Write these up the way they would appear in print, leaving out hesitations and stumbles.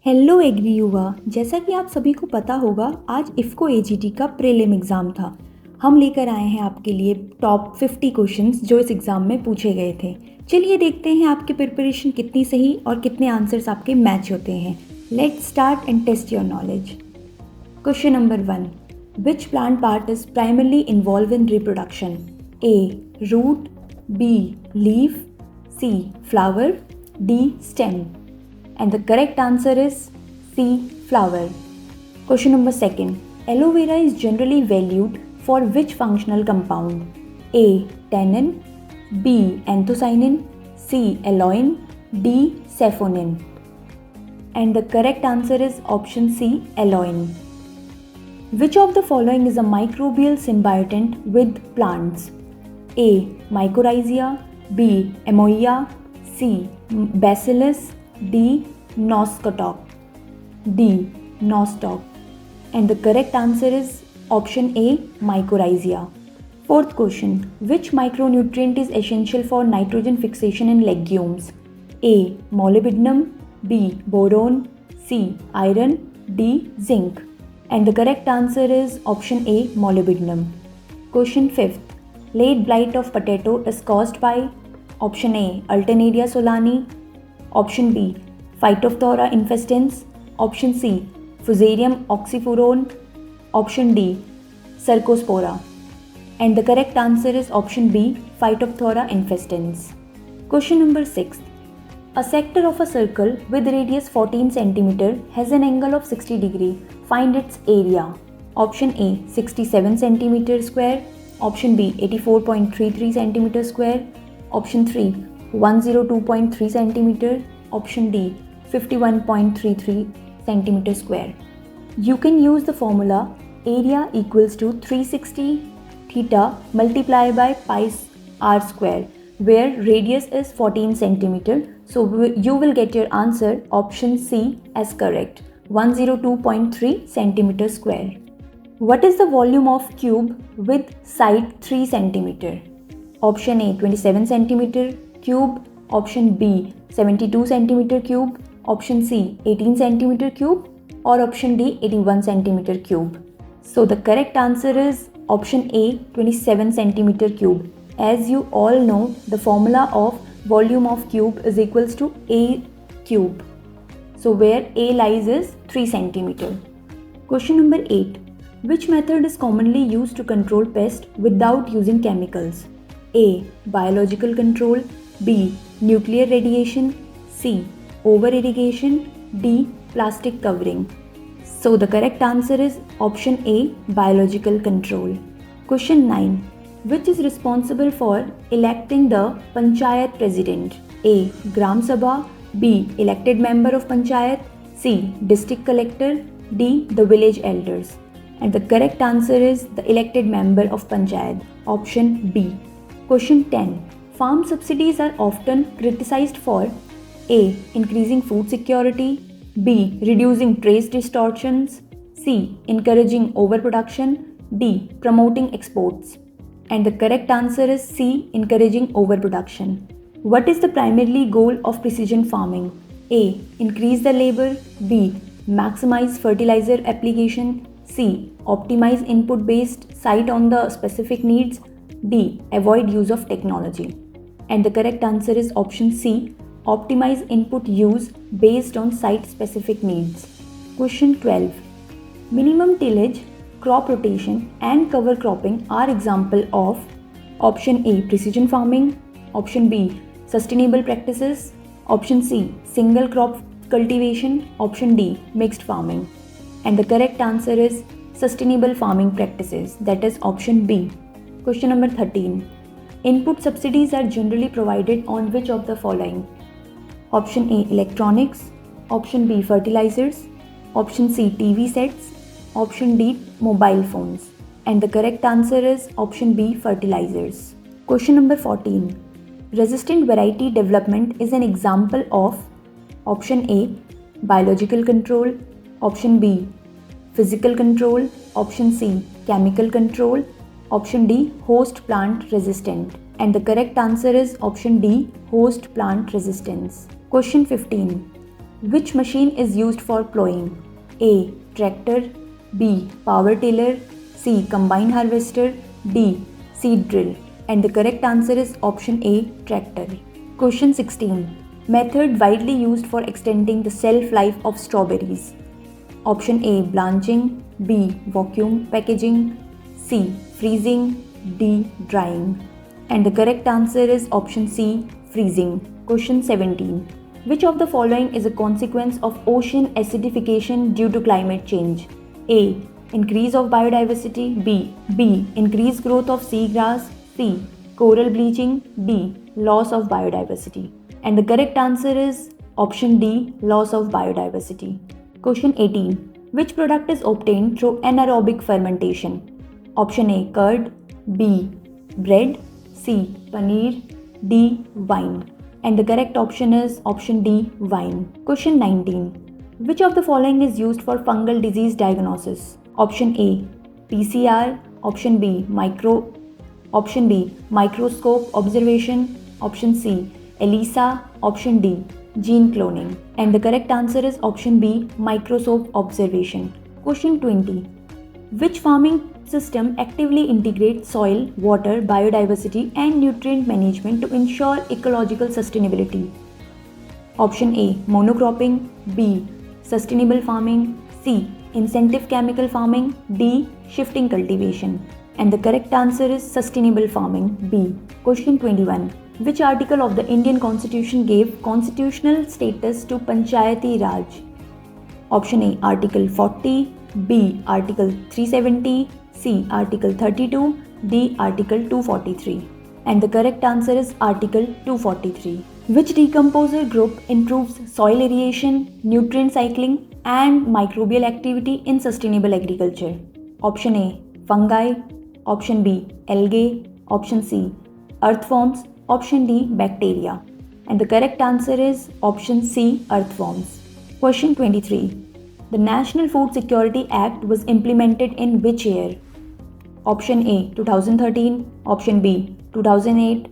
Hello agree युवा। जैसा कि आप सभी को पता होगा, आज इफ़को एजीटी का प्रीलिम एग्ज़ाम था। हम लेकर आए हैं आपके लिए टॉप 50 क्वेश्चंस जो इस एग्ज़ाम में पूछे गए थे। चलिए देखते हैं आपकी प्रिपरेशन कितनी सही और कितने आंसर्स आपके मैच होते हैं। Let's start and test your knowledge. Question number 1, which plant part is primarily involve in reproduction? A root, B leaf, C flower, D stem. And the correct answer is C, flower. Question number 2. Aloe vera is generally valued for which functional compound? A. Tannin, B. Anthocyanin, C. Aloin, D. Saponin. And the correct answer is option C, aloin. Which of the following is a microbial symbiotant with plants? A. Mycorrhiza, B. Amoeba, C. Bacillus, D. Nostoc. D. Nostoc. And the correct answer is option A, Mycorrhiza. Fourth question. Which micronutrient is essential for nitrogen fixation in legumes? A. Molybdenum, B. Boron, C. Iron, D. Zinc. And the correct answer is option A, molybdenum. Question 5th. Late blight of potato is caused by option A, Alternaria solani, option B, Phytophthora infestans, option C, Fusarium oxyfuron, option D, Cercospora. And the correct answer is option B, Phytophthora infestans. Question number 6. A sector of a circle with radius 14 cm has an angle of 60 degree. Find its area. Option A, 67 cm square, option B, 84.33 cm square, option 3, 102.3 cm, option D, 51.33 cm square. You can use the formula area equals to 360 theta multiplied by pi r square, where radius is 14 cm. So you will get your answer option C as correct, 102.3 cm square. What is the volume of cube with side 3 cm? Option A, 27 cm cube, option B, 72 cm cube, option C, 18 cm cube, or option D, 81 cm cube. So the correct answer is option A, 27 cm cube. As you all know, the formula of volume of cube is equals to A cube. So where A lies is 3 cm. Question number 8. Which method is commonly used to control pests without using chemicals? A. Biological control, B. Nuclear radiation, C. Over-irrigation, D. Plastic covering. So the correct answer is option A, biological control. Question 9. Which is responsible for electing the Panchayat president? A. Gram Sabha, B. Elected member of Panchayat, C. District collector, D. The village elders. And the correct answer is the elected member of Panchayat, option B. Question 10. Farm subsidies are often criticized for A. Increasing food security, B. Reducing trade distortions, C. Encouraging overproduction, D. Promoting exports. And the correct answer is C. Encouraging overproduction. What is the primarily goal of precision farming? A. Increase the labor, B. Maximize fertilizer application, C. Optimize input based site on the specific needs, D. Avoid use of technology. And the correct answer is option C. Optimize input use based on site specific needs. Question 12. Minimum tillage, crop rotation and cover cropping are example of option A, precision farming, option B, sustainable practices, option C, single crop cultivation, option D, mixed farming. And the correct answer is sustainable farming practices, that is option B. Question number 13. Input subsidies are generally provided on which of the following? Option A, electronics, option B, fertilizers, option C, TV sets, option D, mobile phones. And the correct answer is option B, fertilizers. Question number 14. Resistant variety development is an example of option A, biological control, option B, physical control, option C, chemical control, option D, host plant resistant. And the correct answer is option D, host plant resistance. Question 15. Which machine is used for plowing? A. Tractor, B. Power tiller, C. Combine harvester, D. Seed drill. And the correct answer is option A. Tractor. Question 16. Method widely used for extending the shelf life of strawberries. Option A. Blanching, B. Vacuum packaging, C. Freezing, D. Drying. And the correct answer is option C. Freezing. Question 17. Which of the following is a consequence of ocean acidification due to climate change? A. Increase of biodiversity, B. Increased growth of seagrass, C. Coral bleaching, D. Loss of biodiversity. And the correct answer is option D. Loss of biodiversity. Question 18. Which product is obtained through anaerobic fermentation? Option A. Curd, B. Bread, C. Paneer, D. Wine. And the correct option is option D. Wine. Question 19. Which of the following is used for fungal disease diagnosis? Option A. PCR, option B. Microscope observation, option C. ELISA, option D. Gene cloning. And the correct answer is option B. Microscope observation. Question 20. Which farming system actively integrates soil, water, biodiversity and nutrient management to ensure ecological sustainability? Option A. Monocropping, B. Sustainable farming, C. Incentive chemical farming, D. Shifting cultivation. And the correct answer is sustainable farming, B. Question 21. Which article of the Indian Constitution gave constitutional status to Panchayati Raj? Option A. Article 40, B. Article 370, C. Article 32, D. Article 243. And the correct answer is Article 243. Which decomposer group improves soil aeration, nutrient cycling and microbial activity in sustainable agriculture? Option A. Fungi, option B. Algae, option C. Earthworms, option D. Bacteria. And the correct answer is option C. Earthworms. Question 23. The National Food Security Act was implemented in which year? Option A. 2013, option B. 2008,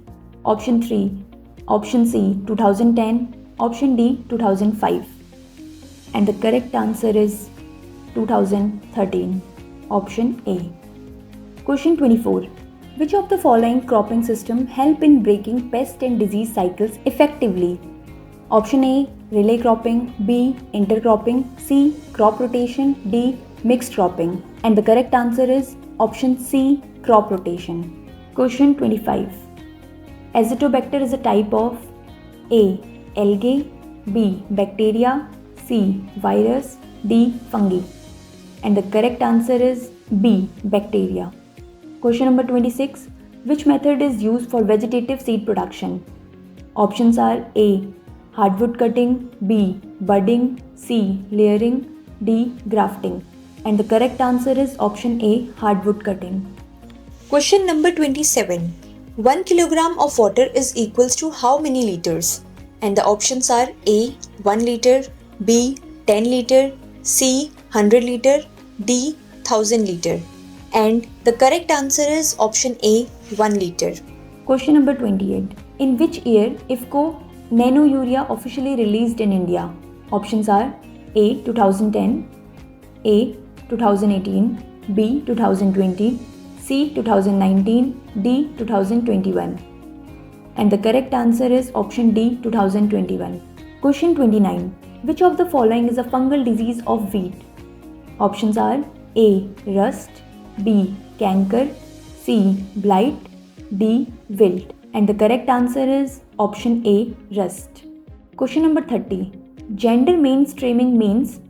option 3, option C. 2010, option D. 2005. And the correct answer is 2013, option A. Question 24. Which of the following cropping system help in breaking pest and disease cycles effectively? Option A. Relay cropping, B. Intercropping, C. Crop rotation, D. Mixed cropping. And the correct answer is option C. Crop rotation. Question 25. Azotobacter is a type of A. Algae, B. Bacteria, C. Virus, D. Fungi. And the correct answer is B. Bacteria. Question number 26. Which method is used for vegetative seed production? Options are A. Hardwood cutting, B. Budding, C. Layering, D. Grafting. And the correct answer is option A. Hardwood cutting. Question number 27. 1 kilogram of water is equals to how many liters? And the options are A. 1 liter, B. 10 liter, C. 100 liter, D. 1000 liter. And the correct answer is option A. 1 liter. Question number 28. In which year IFFCO Nano Urea officially released in India? Options are A. 2010, A. 2018, B. 2020, C. 2019, D. 2021. And the correct answer is option D. 2021. Question 29. Which of the following is a fungal disease of wheat? Options are A. Rust, B. Canker, C. Blight, D. Wilt. And the correct answer is option A. Rust. Question number 30. Gender mainstreaming means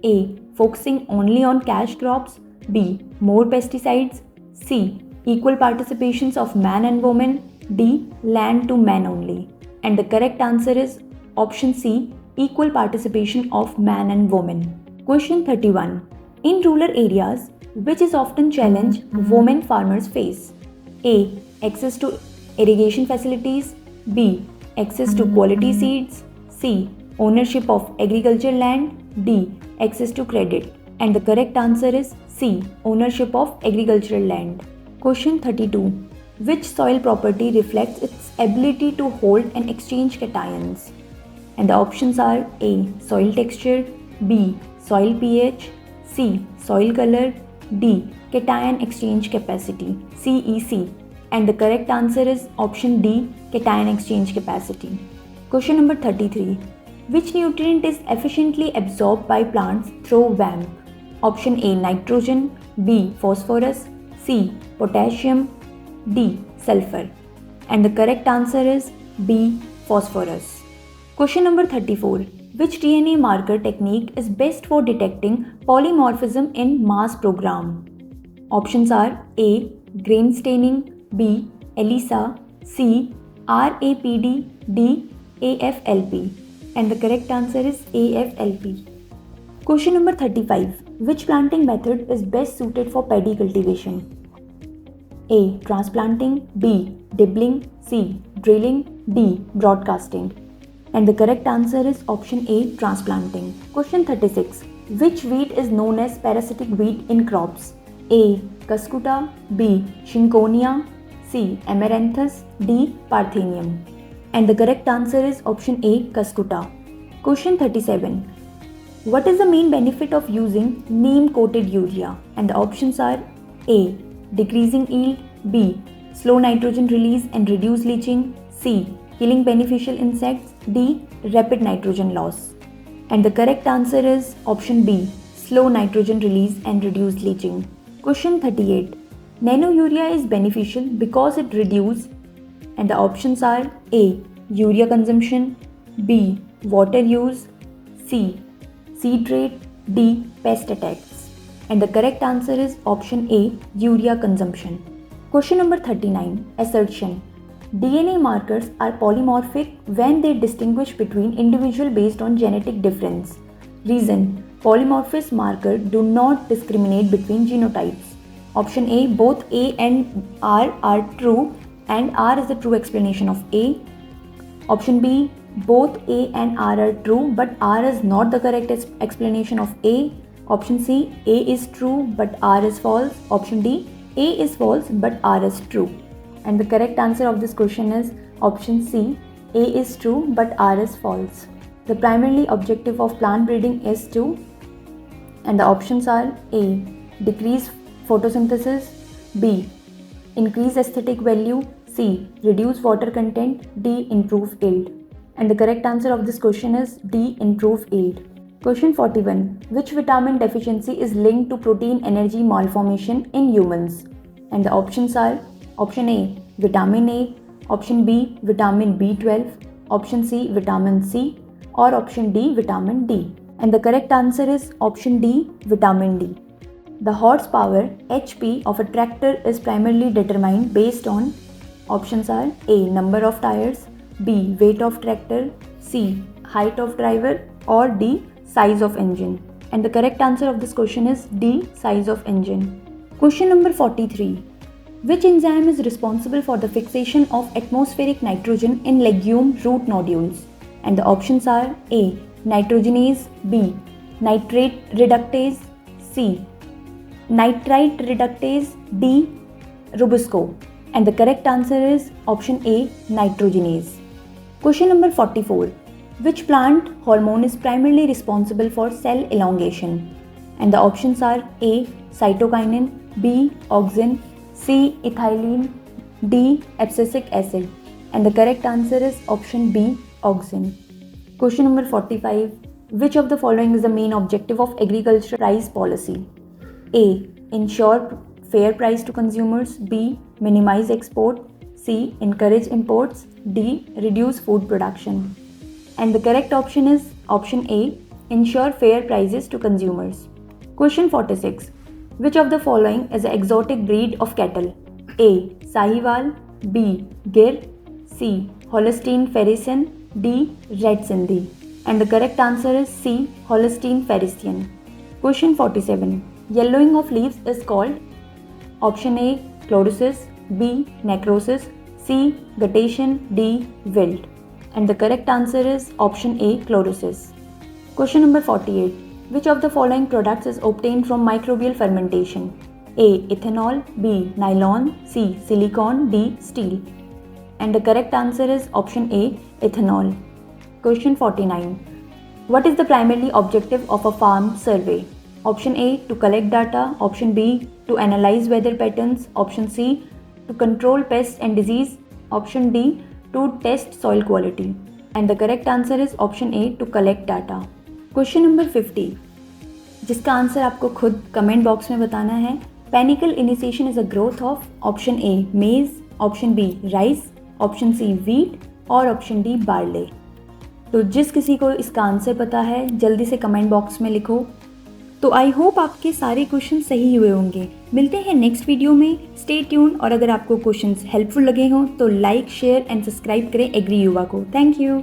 A. Focusing only on cash crops, B. More pesticides, C. Equal participations of man and woman, D. Land to man only. And the correct answer is option C. Equal participation of man and woman. Question 31. In rural areas, which is often challenge women farmers face? A. Access to irrigation facilities, B. Access to quality seeds, C. Ownership of agriculture land, D. Access to credit. And the correct answer is C. Ownership of agricultural land. Question 32. Which soil property reflects its ability to hold and exchange cations? And the options are A. Soil texture, B. Soil pH, C. Soil color, D. Cation exchange capacity, CEC. And the correct answer is option D. Cation exchange capacity. Question number 33. Which nutrient is efficiently absorbed by plants through WAMP? Option A. Nitrogen, B. Phosphorus, C. Potassium, D. Sulfur. And the correct answer is B. Phosphorus. Question number 34. Which DNA marker technique is best for detecting polymorphism in Mars program? Options are A. Gram staining, B. ELISA, C. RAPD, D. AFLP. And the correct answer is AFLP. Question number 35. Which planting method is best suited for paddy cultivation? A. Transplanting, B. Dibbling, C. Drilling, D. Broadcasting. And the correct answer is option A. Transplanting. Question 36. Which weed is known as parasitic weed in crops? A. Cuscuta, B. Chinchonia, C. Amaranthus, D. Parthenium. And the correct answer is option A. Cuscuta. Question 37. What is the main benefit of using neem-coated urea? And the options are A. Decreasing yield, B. Slow nitrogen release and reduce leaching, C. Killing beneficial insects, D. Rapid nitrogen loss. And the correct answer is option B. Slow nitrogen release and reduce leaching. Question 38. Nano urea is beneficial because it reduces, and the options are A. Urea consumption, B. Water use, C. Seed rate, D. Pest attacks. And the correct answer is option A. Urea consumption. Question number 39. Assertion. DNA markers are polymorphic when they distinguish between individuals based on genetic difference. Reason. Polymorphous markers do not discriminate between genotypes. Option A. Both A and R are true, and R is the true explanation of A. Option B. Both A and R are true, but R is not the correct explanation of A. Option C. A is true, but R is false. Option D. A is false, but R is true. And the correct answer of this question is option C. A is true, but R is false. The primary objective of plant breeding is to, and the options are A. Decrease photosynthesis, B. Increase aesthetic value, C. Reduce water content, D. Improve yield. And the correct answer of this question is D. Improve yield. Question 41. Which vitamin deficiency is linked to protein energy malformation in humans? And the options are option A. Vitamin A, option B. Vitamin B12, option C. Vitamin C, or option D. Vitamin D. And the correct answer is option D. Vitamin D. The horsepower HP of a tractor is primarily determined based on options are A. Number of tires, B. Weight of tractor, C. Height of driver, or D. Size of engine. And the correct answer of this question is D. Size of engine. Question number 43. Which enzyme is responsible for the fixation of atmospheric nitrogen in legume root nodules? And the options are A. Nitrogenase, B. Nitrate reductase, C. Nitrite reductase, D. Rubisco. And the correct answer is option A. Nitrogenase. Question number 44. Which plant hormone is primarily responsible for cell elongation? And the options are A. Cytokinin, B. Auxin, C. Ethylene, D. Abscisic acid. And the correct answer is option B. Auxin. Question number 45. Which of the following is the main objective of agriculture price policy? A. Ensure fair price to consumers, B. Minimize export, C. Encourage imports, D. Reduce food production. And the correct option is option A. Ensure fair prices to consumers. Question 46. Which of the following is an exotic breed of cattle? A. Sahiwal, B. Gir, C. Holstein Friesian, D. Red Sindhi. And the correct answer is C. Holstein Friesian. Question 47. Yellowing of leaves is called option A. Chlorosis, B. Necrosis, C. Guttation, D. Wilt. And the correct answer is option A. Chlorosis. Question number 48. Which of the following products is obtained from microbial fermentation? A. Ethanol, B. Nylon, C. Silicon, D. Steel. And the correct answer is option A. Ethanol. Question 49. What is the primary objective of a farm survey? Option A, to collect data. Option B, to analyze weather patterns. Option C, to control pests and disease. Option D, to test soil quality. And the correct answer is option A, to collect data. Question number 50, जिसका answer आपको खुद comment box में बताना है. Panicle initiation is a growth of option A maize, option B rice, option C wheat और option D barley. तो जिस किसी को इसका आंसर पता है जल्दी से कमेंट बॉक्स में लिखो. तो आई होप आपके सारे क्वेश्चन सही हुए होंगे. मिलते हैं नेक्स्ट वीडियो में. Stay tune. और अगर आपको क्वेश्चंस हेल्पफुल लगे हों तो लाइक, शेयर एंड सब्सक्राइब करें एग्री युवा को. Thank you.